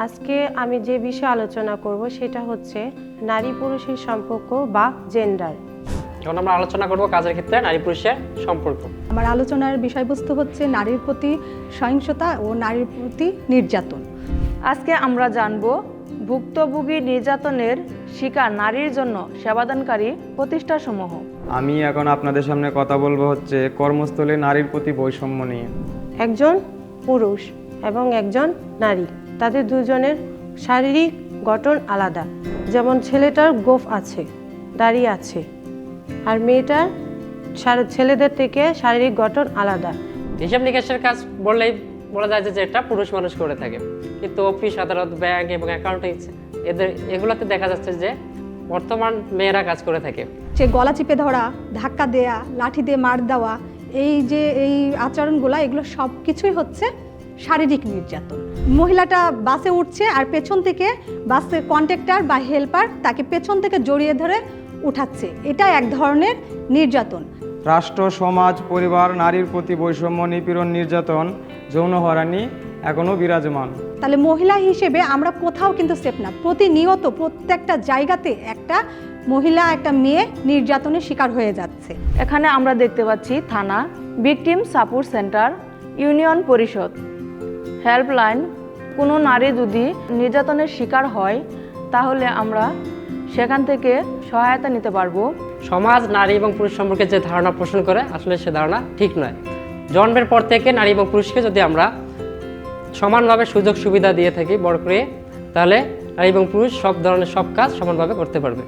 আজকে আমি যে বিষয়ে আলোচনা করব সেটা হচ্ছে নারী পুরুষের সম্পর্ক বা জেন্ডার। এখন আমরা আলোচনা করব কাজের ক্ষেত্রে নারী পুরুষের সম্পর্ক। আমার আলোচনার বিষয়বস্তু হচ্ছে নারীর প্রতি সহিংসতা ও নারীর প্রতি নির্যাতন। আজকে আমরা জানব ভুক্তভোগী নির্যাতনের শিকার নারীর জন্য সেবাদানকারী প্রতিষ্ঠানসমূহ। আমি এখন আপনাদের সামনে কথা বলবো হচ্ছে কর্মস্থলে নারীর প্রতি বৈষম্য নিয়ে। একজন পুরুষ এবং একজন নারী, তাদের দুজনের শারীরিক গঠন আলাদা। যেমন ছেলেটার গোঁফ আছে, দাড়ি আছে, আর মেয়েটার ছেলেদের থেকে শারীরিক গঠন আলাদা। হিসাব নিকাশের কাজ বললেই বলা যায় যে এটা পুরুষ মানুষ করে থাকে, কিন্তু অফিস, আদালত, ব্যাংক এবং অ্যাকাউন্টিং এগুলোতে দেখা যাচ্ছে যে বর্তমান মেয়েরা কাজ করে থাকে। যে গলা চিপে ধরা, ধাক্কা দেয়া, লাঠি দিয়ে মার দেওয়া, এই আচরণগুলো এগুলো সব কিছুই হচ্ছে শারীরিক নির্যাতন। মহিলাটা বাসে উঠছে আর পেছন থেকে বাসের কন্ডাক্টর বা হেল্পার তাকে পেছন থেকে জড়িয়ে ধরে উঠাচ্ছে, এটা এক ধরনের নির্যাতন। রাষ্ট্র, সমাজ, পরিবার নারীর প্রতি বৈষম্য, নিপীড়ন, নির্যাতন, যৌন হয়রানি এখনও বিরাজমান। তাহলে মহিলা হিসেবে আমরা কোথাও কিন্তু সেফ না। প্রতিনিয়ত প্রত্যেকটা জায়গাতে একটা মহিলা, একটা মেয়ে নির্যাতনের শিকার হয়ে যাচ্ছে। এখানে আমরা দেখতে পাচ্ছি থানা, ভিকটিম সাপোর্ট সেন্টার, ইউনিয়ন পরিষদ, হেল্পলাইন। কোনো নারী যদি নির্যাতনের শিকার হয় তাহলে আমরা সেখান থেকে সহায়তা নিতে পারবো। সমাজ নারী এবং পুরুষ সম্পর্কে যে ধারণা পোষণ করে, আসলে সে ধারণা ঠিক নয়। জন্মের পর থেকে নারী এবং পুরুষকে যদি আমরা সমানভাবে সুযোগ সুবিধা দিয়ে থাকি বড় করে, তাহলে নারী এবং পুরুষ সব ধরনের সব কাজ সমানভাবে করতে পারবে।